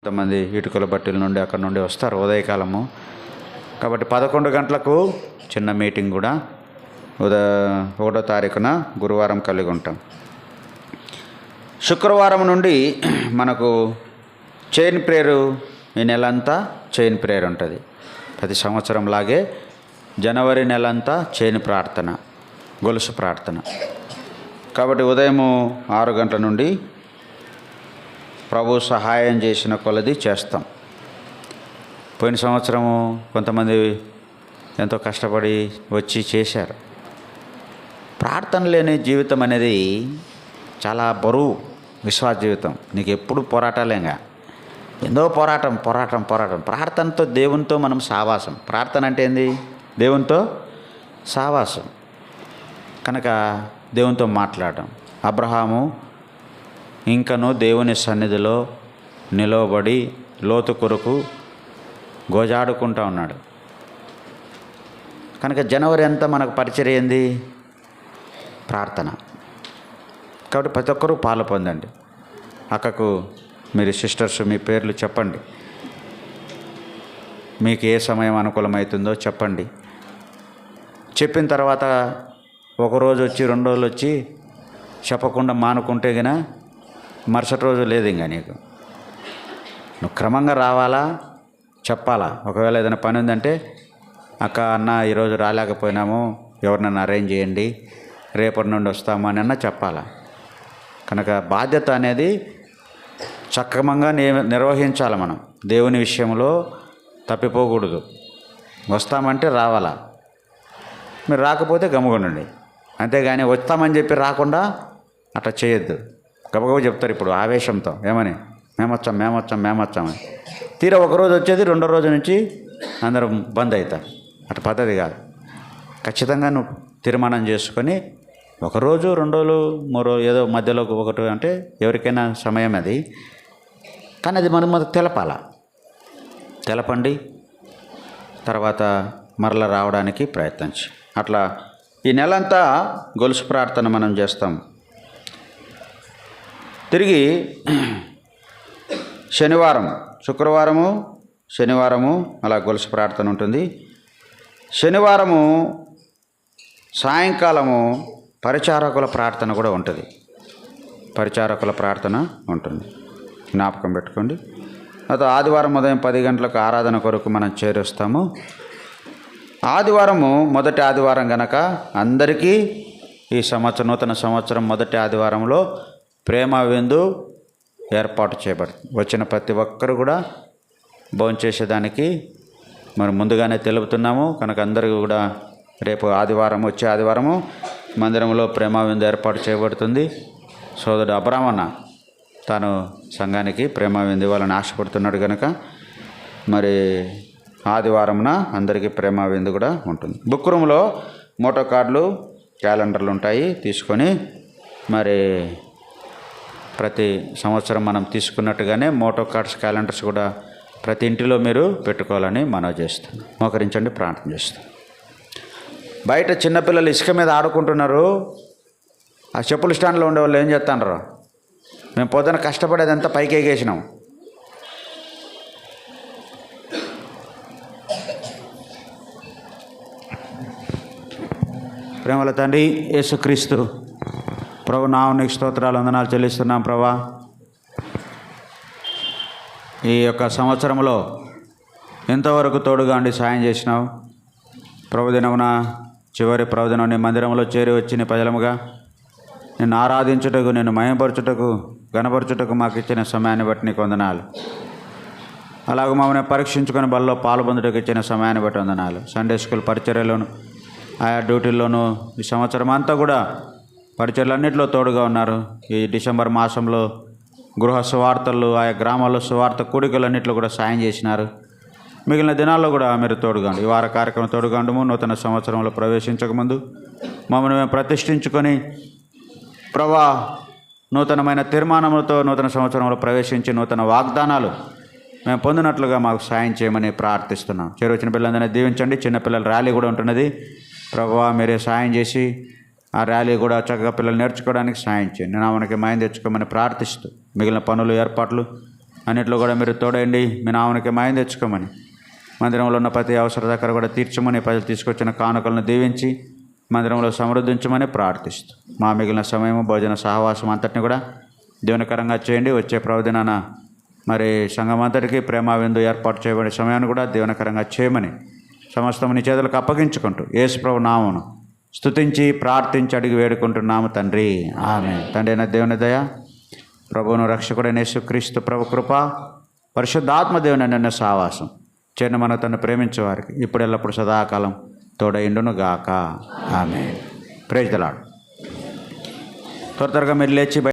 కొంతమంది ఇటుకల బట్టీల నుండి అక్కడ నుండి వస్తారు ఉదయకాలము. కాబట్టి 11 గంటలకు చిన్న మీటింగ్ కూడా 1వ తారీఖున గురువారం కలిగి ఉంటాం. శుక్రవారం నుండి మనకు చైన్ ప్రేయర్, ఈ నెలంతా చైన్ ప్రేయర్ ఉంటుంది. ప్రతి సంవత్సరం లాగే జనవరి నెలంతా చైన్ ప్రార్థన, గొలుసు ప్రార్థన. కాబట్టి ఉదయం 6 గంటల నుండి ప్రభు సహాయం చేసిన కొలది చేస్తాం. పోయిన సంవత్సరము కొంతమంది ఎంతో కష్టపడి వచ్చి చేశారు. ప్రార్థన లేని జీవితం అనేది చాలా బరువు. విశ్వాస జీవితం నీకు ఎప్పుడు పోరాటాలేగా, ఎంతో పోరాటం. ప్రార్థనతో దేవునితో మనం సావాసం. ప్రార్థన అంటే ఏంది? దేవునితో సావాసం. కనుక దేవునితో మాట్లాడటం. అబ్రహాము ఇంకను దేవుని సన్నిధిలో నిలవబడి లోతు కొరకు గోజాడుకుంటూ ఉన్నాడు. కనుక జనవరి అంతా మనకు పరిచర్య ఏంది? ప్రార్థన. కాబట్టి ప్రతి ఒక్కరూ పాలు పొందండి. అక్కకు మీరు సిస్టర్స్ మీ పేర్లు చెప్పండి. మీకు ఏ సమయం అనుకూలమవుతుందో చెప్పండి. చెప్పిన తర్వాత ఒకరోజు వచ్చి 2 రోజులు వచ్చి చెప్పకుండా మానుకుంటే గిన మరుసటి రోజు లేదు. ఇంకా నీకు నువ్వు క్రమంగా రావాలా, చెప్పాలా. ఒకవేళ ఏదైనా పని ఉందంటే, అక్క అన్న ఈరోజు రాలేకపోయినాము, ఎవరినన్నా అరేంజ్ చేయండి, రేపటి నుండి వస్తాము అని అన్న చెప్పాలా. కనుక బాధ్యత అనేది సక్రమంగా నిర్వహించాలి. మనం దేవుని విషయంలో తప్పిపోకూడదు. వస్తామంటే రావాలా. మీరు రాకపోతే గమ్ముగుండండి. అంతేగాని వస్తామని చెప్పి రాకుండా అట్లా చేయొద్దు. గబగబా చెప్తారు ఇప్పుడు ఆవేశంతో, ఏమని మేమొచ్చామని. తీరా ఒకరోజు వచ్చేది 2వ రోజు నుంచి అందరూ బంద్ అవుతారు. అట్లా పద్ధతి కాదు. ఖచ్చితంగా నువ్వు తీర్మానం చేసుకొని 1 రోజు 2 రోజులు 3 రోజులు ఏదో మధ్యలో ఒకటి అంటే ఎవరికైనా సమయం అది. కానీ అది మనం తెలపండి. తర్వాత మరలా రావడానికి ప్రయత్నించి అట్లా ఈ నెలంతా గొలుసు ప్రార్థన మనం చేస్తాం. తిరిగి శుక్రవారము శనివారము అలా గొలుసు ప్రార్థన ఉంటుంది. శనివారము సాయంకాలము పరిచారకుల ప్రార్థన కూడా ఉంటుంది. జ్ఞాపకం పెట్టుకోండి. తర్వాత ఆదివారం ఉదయం 10 గంటలకు ఆరాధన కొరకు మనం చేరుస్తాము. ఆదివారము మొదటి ఆదివారం గనక అందరికీ ఈ నూతన సంవత్సరం మొదటి ఆదివారంలో ప్రేమ విందు ఏర్పాటు చేయబడుతుంది. వచ్చిన ప్రతి ఒక్కరు కూడా భోంచేసేదానికి మనం ముందుగానే తెలుపుతున్నాము. కనుక అందరికీ కూడా రేపు వచ్చే ఆదివారము మందిరంలో ప్రేమ విందు ఏర్పాటు చేయబడుతుంది. సోదరుడు అబ్రామన్న తాను సంఘానికి ప్రేమ విందు ఇవ్వాలని ఆశపడుతున్నాడు. కనుక మరి ఆదివారంన అందరికీ ప్రేమ విందు కూడా ఉంటుంది. బుక్ రూమ్లో మోటో కార్డులు, క్యాలెండర్లు ఉంటాయి. తీసుకొని మరి ప్రతి సంవత్సరం మనం తీసుకున్నట్టుగానే మోటో కార్డ్స్, క్యాలెండర్స్ కూడా ప్రతి ఇంటిలో మీరు పెట్టుకోవాలని మనవి చేస్తాం. మోకరించండి, ప్రార్థన చేస్తాం. బయట చిన్నపిల్లలు ఇసుక మీద ఆడుకుంటున్నారు. ఆ చెప్పుల స్టాండ్లో ఉండే వాళ్ళు ఏం చేస్తాండ్రు? మేము పొద్దున కష్టపడేదంతా పైకి ఎగేసినాం. ప్రేమల తండ్రి యేసుక్రీస్తు ప్రభు నామమునకు స్తోత్రాలు, వందనాలు చెల్లిస్తున్నాం. ప్రభా, ఈ యొక్క సంవత్సరంలో ఎంతవరకు తోడుగా ఉండి సాయం చేసినావు. ప్రభుదినమున చివరి ప్రభుదినం నీ మందిరంలో చేరి వచ్చిన ప్రజలముగా నిన్ను ఆరాధించుటకు, నిన్ను మహిమపరచుటకు, గణపరచుటకు మాకు ఇచ్చిన సమయాన్ని బట్టి నీకు వందనాలు. అలాగే మమ్మల్ని పరీక్షించుకొని బల్లో పాల్పొందుటకు ఇచ్చిన సమయాన్ని బట్టి వందనాలు. సండే స్కూల్ పరిచర్యలోను, ఆయా డ్యూటీల్లోనూ ఈ సంవత్సరం అంతా కూడా పరిచర్యలన్నింటిలో తోడుగా ఉన్నారు. ఈ డిసెంబర్ మాసంలో గృహ సువార్తలు, ఆయా గ్రామాల్లో సువార్త కూడికలన్నింటిలో కూడా సాయం చేసినారు. మిగిలిన దినాల్లో కూడా మీరు తోడుగా ఉండి, ఈ వార కార్యక్రమం తోడుగా ఉండము. నూతన సంవత్సరంలో ప్రవేశించకముందు మమ్మల్ని మేము ప్రతిష్ఠించుకొని ప్రభా నూతనమైన తీర్మానములతో నూతన సంవత్సరంలో ప్రవేశించి నూతన వాగ్దానాలు మేము పొందినట్లుగా మాకు సాయం చేయమని ప్రార్థిస్తున్నాం. చేరువచ్చిన పిల్లలందరినీ దీవించండి. చిన్నపిల్లల ర్యాలీ కూడా ఉంటున్నది. ప్రభువా మీరే సాయం చేసి ఆ ర్యాలీ కూడా చక్కగా పిల్లలు నేర్చుకోవడానికి సాయం చేయండి. నామనికి మాయం తెచ్చుకోమని ప్రార్థిస్తూ మిగిలిన పనులు, ఏర్పాట్లు అన్నిట్లో కూడా మీరు తోడండి, మీ నామనికి మాయం తెచ్చుకోమని, మందిరంలో ఉన్న ప్రతి అవసర దగ్గర కూడా తీర్చమని, ప్రజలు తీసుకొచ్చిన కానుకలను దీవించి మందిరంలో సమృద్ధించమని ప్రార్థిస్తూ మా మిగిలిన సమయం భోజన సహవాసం అంతటిని కూడా దీవెనకరంగా చేయండి. వచ్చే ప్రభుదినాన మరి సంఘం అంతటికీ ప్రేమ విందు ఏర్పాటు చేయబడే సమయాన్ని కూడా దీవెనకరంగా చేయమని సమస్తం నీ చేతులకు అప్పగించుకుంటూ యేసు ప్రభు నామమును స్తుతించి ప్రార్థించి అడిగి వేడుకుంటున్నాము తండ్రి, ఆమేన్. తండ్రి అయిన దేవుని దయ, ప్రభువును రక్షకుడైన యేసుక్రీస్తు ప్రభు కృప, పరిశుద్ధాత్మ దేవుని నిన్న సావాసం చేరిన మన తను ప్రేమించే వారికి ఇప్పుడు ఎల్లప్పుడు సదాకాలం తోడైండును గాక, ఆమేన్. Praise the lord. త్వరగా మీరు లేచి